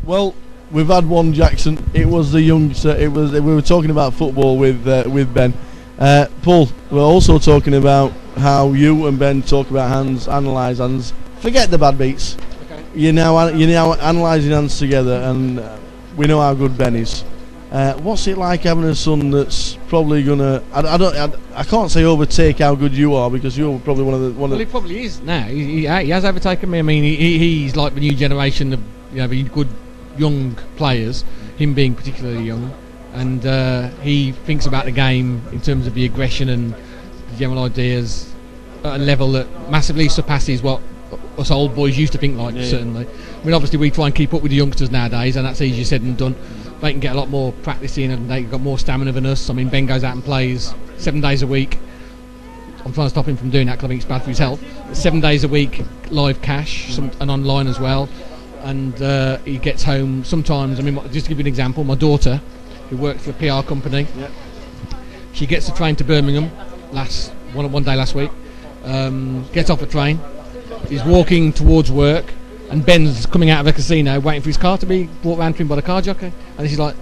Well, we've had one, Jackson. It was the youngster. We were talking about football with Ben. Paul, we're also talking about how you and Ben talk about hands, analyse hands. Forget the bad beats. Okay. You're now analysing hands together, and we know how good Ben is. What's it like having a son that's probably gonna? I can't say overtake how good you are, because you're probably one of the. Well, he probably is now. He has overtaken me. I mean, he's like the new generation of good young players. Him being particularly young, and he thinks about the game in terms of the aggression and the general ideas at a level that massively surpasses what us old boys used to think like. Yeah. Certainly. I mean, obviously we try and keep up with the youngsters nowadays, and that's easier said than done. They can get a lot more practice in, and they've got more stamina than us. I mean, Ben goes out and plays 7 days a week. I'm trying to stop him from doing that because I think it's bad for his health. 7 days a week, live cash, and online as well. And he gets home sometimes. I mean, just to give you an example, my daughter, who works for a PR company, yep. She gets the train to Birmingham one day last week. Gets off the train, is walking towards work, and Ben's coming out of a casino waiting for his car to be brought round to him by the car jockey, and this is like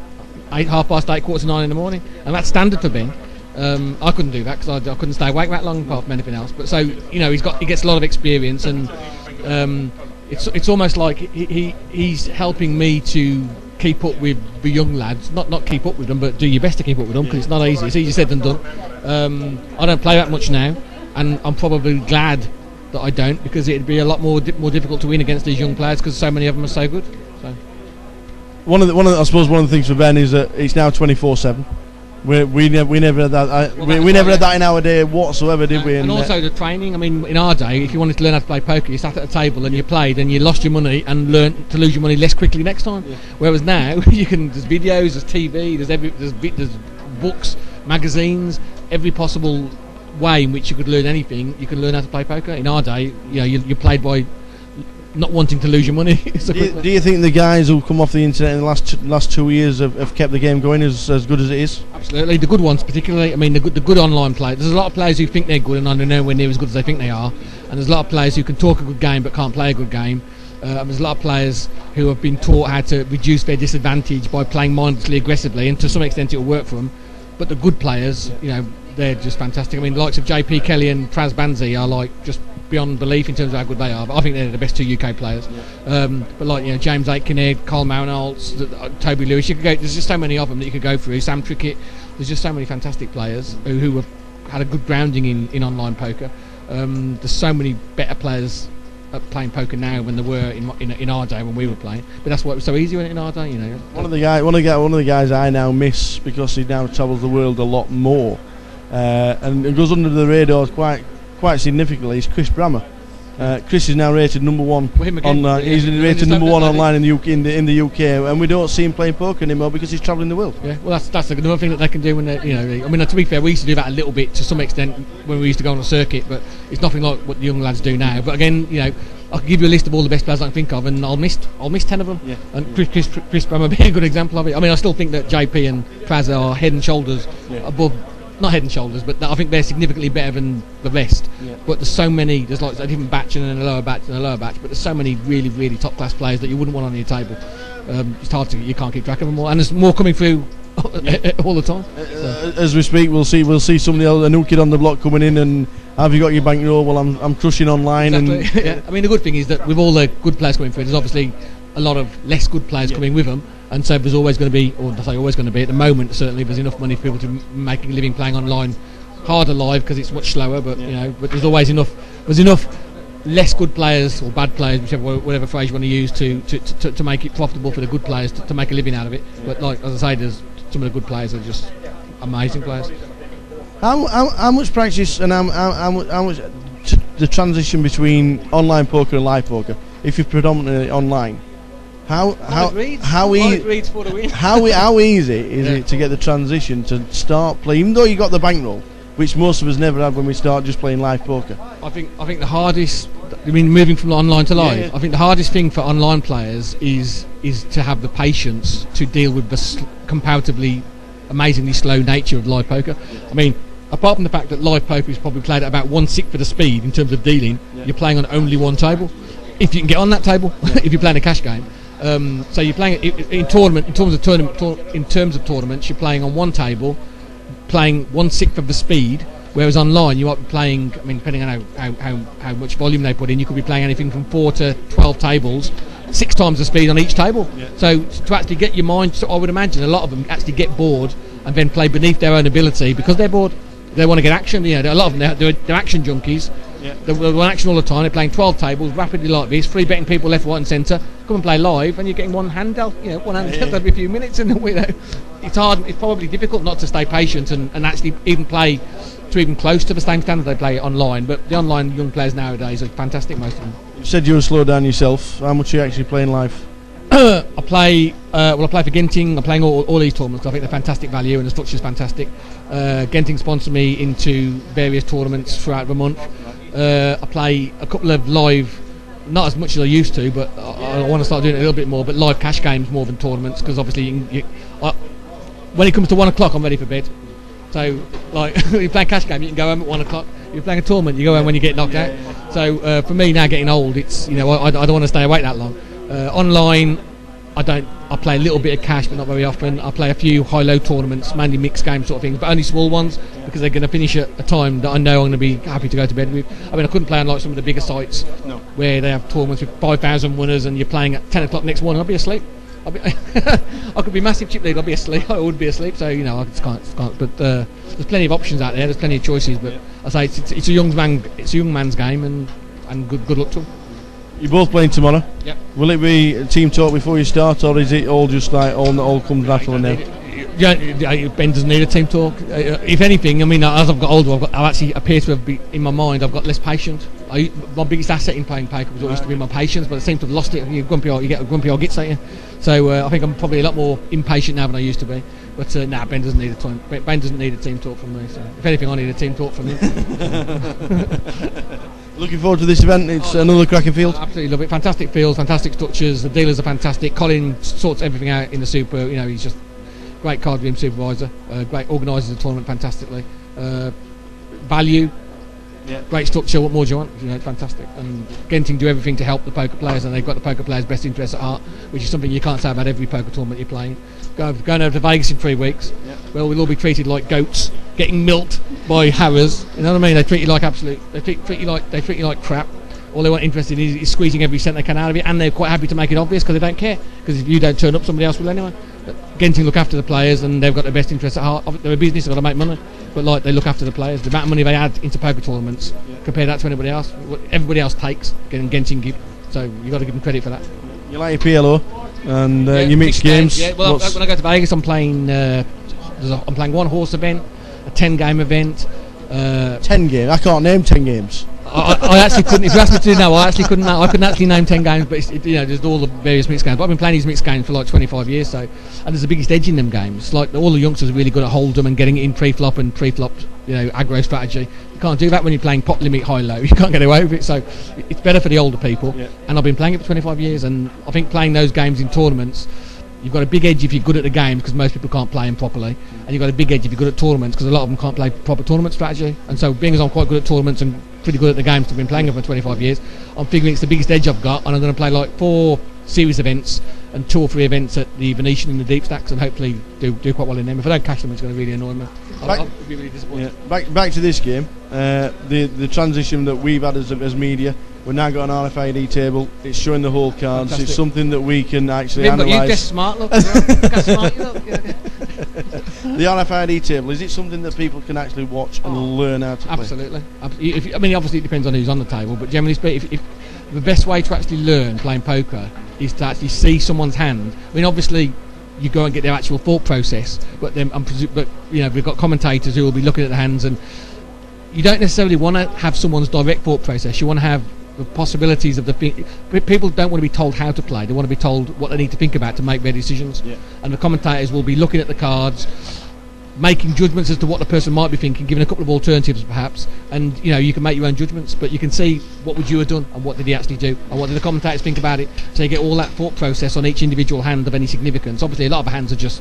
8, 8:30, 8:45 in the morning, and that's standard for Ben. I couldn't do that because I couldn't stay awake that long apart from anything else. But so he gets a lot of experience, and it's almost like he's helping me to keep up with the young lads. Not keep up with them, but do your best to keep up with them, because it's not easy. It's easier said than done. I don't play that much now, and I'm probably glad that I don't, because it'd be a lot more difficult to win against these young players because so many of them are so good. So I suppose one of the things for Ben is that it's now 24/7. We never had that. We never had that in our day whatsoever, did we? And also the training. I mean, in our day, if you wanted to learn how to play poker, you sat at a table and you played, and you lost your money and learned to lose your money less quickly next time. Yeah. Whereas now, there's videos, there's TV, there's books, magazines, every possible way in which you could learn anything. You can learn how to play poker. In our day, you played by not wanting to lose your money. Do you think the guys who come off the internet in the last 2 years have kept the game going as good as it is? Absolutely, the good ones particularly. I mean, the good online players. There's a lot of players who think they're good and are nowhere near as good as they think they are, and there's a lot of players who can talk a good game but can't play a good game. There's a lot of players who have been taught how to reduce their disadvantage by playing mindlessly aggressively, and to some extent it will work for them. But the good players, they're just fantastic. I mean, the likes of JP Kelly and Praz Banzi are like just beyond belief in terms of how good they are. But I think they're the best 2 UK players. Yeah. But like James Aitken, Carl Marinholtz, Toby Lewis, there's just so many of them that you could go through. Sam Trickett, there's just so many fantastic players who have had a good grounding in online poker. There's so many better players playing poker now than there were in our day when we were playing. But that's why it was so easy in our day. One of the guys I now miss, because he now travels the world a lot more, and it goes under the radar quite significantly, is Chris Brammer. Chris is now rated number 1 online. He's rated number 1 online in the UK, and we don't see him playing poker anymore because he's travelling the world. Yeah, well, that's another thing that they can do when they, I mean, to be fair, we used to do that a little bit to some extent when we used to go on a circuit, but it's nothing like what the young lads do now. But again, I can give you a list of all the best players I can think of, and I'll miss 10 of them. Yeah. And Chris Brammer being a good example of it. I mean, I still think that JP and Praz are head and shoulders above. Not head and shoulders, but I think they're significantly better than the rest. Yeah. But there's so many. There's like a different batch and then a lower batch and a lower batch. But there's so many really, really top class players that you wouldn't want on your table. It's hard to. You can't keep track of them all, and there's more coming through all the time. As we speak, we'll see somebody else, a new kid on the block coming in, and have you got your bankroll? Well, I'm crushing online. Exactly. And I mean, the good thing is that with all the good players coming through, there's obviously a lot of less good players coming with them. And so there's always going to be, or I say always going to be, at the moment certainly there's enough money for people to make a living playing online. Harder live because it's much slower, but but there's always enough. There's enough less good players or bad players, whatever phrase you want to use, to make it profitable for the good players to make a living out of it. But like as I say, there's some of the good players are just amazing players. How much practice and how much the transition between online poker and live poker, if you're predominantly online? How easy is it to get the transition to start playing, even though you got the bankroll, which most of us never had when we start just playing live poker? I think the hardest. I mean, moving from online to live. Yeah. I think the hardest thing for online players is to have the patience to deal with the comparatively amazingly slow nature of live poker. I mean, apart from the fact that live poker is probably played at about 1/6 of the speed in terms of dealing, you're playing on only one table. If you can get on that table, if you're playing a cash game. So you're playing in terms of tournaments, you're playing on one table, playing 1/6 of the speed. Whereas online, you might be playing. I mean, depending on how much volume they put in, you could be playing anything from 4 to 12 tables, 6 times the speed on each table. Yeah. So to actually get your mind, so I would imagine a lot of them actually get bored and then play beneath their own ability because they're bored. They want to get action. You know, a lot of them they're action junkies. Yeah. They want action all the time. They're playing 12 tables rapidly like this, free betting people left, right, and centre. Come and play live, and you're getting one hand dealt. You know, one hand dealt every few minutes, and it's hard. It's probably difficult not to stay patient and actually even play to even close to the same standard they play online. But the online young players nowadays are fantastic, most of them. You said you were slow down yourself. How much are you actually playing live? I play for Genting. I'm playing all these tournaments. I think they're fantastic value and the structure's fantastic. Genting sponsor me into various tournaments throughout the month. I play a couple of live, not as much as I used to, but I want to start doing it a little bit more, but live cash games more than tournaments, because obviously when it comes to 1 o'clock I'm ready for bed. So like when you play a cash game you can go home at 1 o'clock. If you're playing a tournament you go home when you get knocked out. So for me now getting old, it's, you know, I don't want to stay awake that long. Online I play a little bit of cash but not very often. I play a few high-low tournaments, mainly mixed game sort of things, but only small ones because they're going to finish at a time that I know I'm going to be happy to go to bed with. I mean, I couldn't play on like some of the bigger sites where they have tournaments with 5,000 winners and you're playing at 10 o'clock next morning. I'll be asleep. I could be massive chip league, I'll be asleep. I would be asleep, so you know I just can't. But there's plenty of options out there. There's plenty of choices. But I say it's a young man's game, and good luck to them. You're both playing tomorrow. Yep. Will it be a team talk before you start, or is it all just like all comes natural now? Yeah, Ben doesn't need a team talk. If anything, I mean, as I've got older, I actually appear to have in my mind I've got less patience. My biggest asset in playing poker was always to be my patience, but I seem to have lost it. You get a grumpy old gits at you. So I think I'm probably a lot more impatient now than I used to be. But Ben doesn't need Ben doesn't need a team talk from me. So if anything, I need a team talk from him. Looking forward to this event. It's another cracking field. Absolutely love it. Fantastic field, fantastic structures. The dealers are fantastic. Colin sorts everything out in the super. You know, he's just great card game supervisor. Great, organises the tournament fantastically. Value. Yeah. Great structure. What more do you want? You know, it's fantastic. And Genting do everything to help the poker players, and they've got the poker players' best interests at heart, which is something you can't say about every poker tournament you're playing. Going over to Vegas in 3 weeks, well, we'll all be treated like goats, getting milked by harrows. You know what I mean? They treat you like they treat you like crap. All they want interested in is squeezing every cent they can out of it, and they're quite happy to make it obvious because they don't care. Because if you don't turn up, somebody else will anyway. But Genting look after the players, and they've got their best interests at heart. They're a business; they've got to make money, but like they look after the players. The amount of money they add into poker tournaments, compare that to anybody else. What everybody else takes, Genting give. So you got to give them credit for that. You like your PLO, and you mix games. Yeah, well, when I go to Vegas, I'm playing. I'm playing one horse event, a 10-game event. 10 games? I can't name 10 games. I actually couldn't. If you asked me to know, I couldn't actually name 10 games. But there's all the various mixed games. But I've been playing these mixed games for like 25 years. So, and there's the biggest edge in them games. Like all the youngsters are really good at hold'em and getting it in pre-flop and pre-flop, aggro strategy. You can't do that when you're playing pot limit high-low. You can't get away with it. So, it's better for the older people. Yeah. And I've been playing it for 25 years. And I think playing those games in tournaments, you've got a big edge if you're good at the games because most people can't play them properly, and you've got a big edge if you're good at tournaments because a lot of them can't play proper tournament strategy. And so, being as I'm quite good at tournaments and pretty good at the games, I've been playing them for 25 years, I'm figuring it's the biggest edge I've got, and I'm going to play like 4 series events and 2 or 3 events at the Venetian and the Deep Stacks, and hopefully do quite well in them. If I don't cash them, it's going to really annoy me. I'll be really disappointed. Yeah. Back to this game, the transition that we've had as media. We've now got an RFID table. It's showing the whole cards. Fantastic. It's something that we can actually analyse. You get smart, look. Look how smart you look. The RFID table, is it something that people can actually watch and learn how to play? Absolutely. I mean, obviously it depends on who's on the table, but generally speaking, if the best way to actually learn playing poker is to actually see someone's hand. I mean, obviously you go and get their actual thought process, but we've got commentators who will be looking at the hands, and you don't necessarily want to have someone's direct thought process. You want to have the possibilities of the thing. People don't want to be told how to play. They want to be told what they need to think about to make their decisions. Yeah. And the commentators will be looking at the cards, making judgments as to what the person might be thinking, giving a couple of alternatives perhaps, and you can make your own judgments, but you can see what would you have done and what did he actually do and what did the commentators think about it, so you get all that thought process on each individual hand of any significance. Obviously a lot of hands are just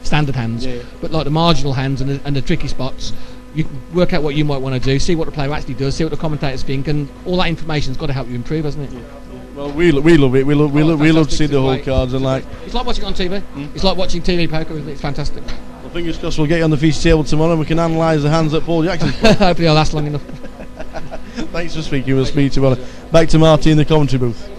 standard hands, but like the marginal hands and the tricky spots, you can work out what you might want to do, see what the player actually does, see what the commentators think, and all that information's got to help you improve, hasn't it? Well, we love it. We love to see the whole cards and like. It's like watching on TV. It's like watching TV poker, isn't it? It's fantastic. Well, fingers crossed we'll get you on the feast table tomorrow and we can analyse the hands that Paul Jackson. Hopefully, I'll last long enough. Thanks for speaking. We'll speak tomorrow. Back to Marty in the commentary booth.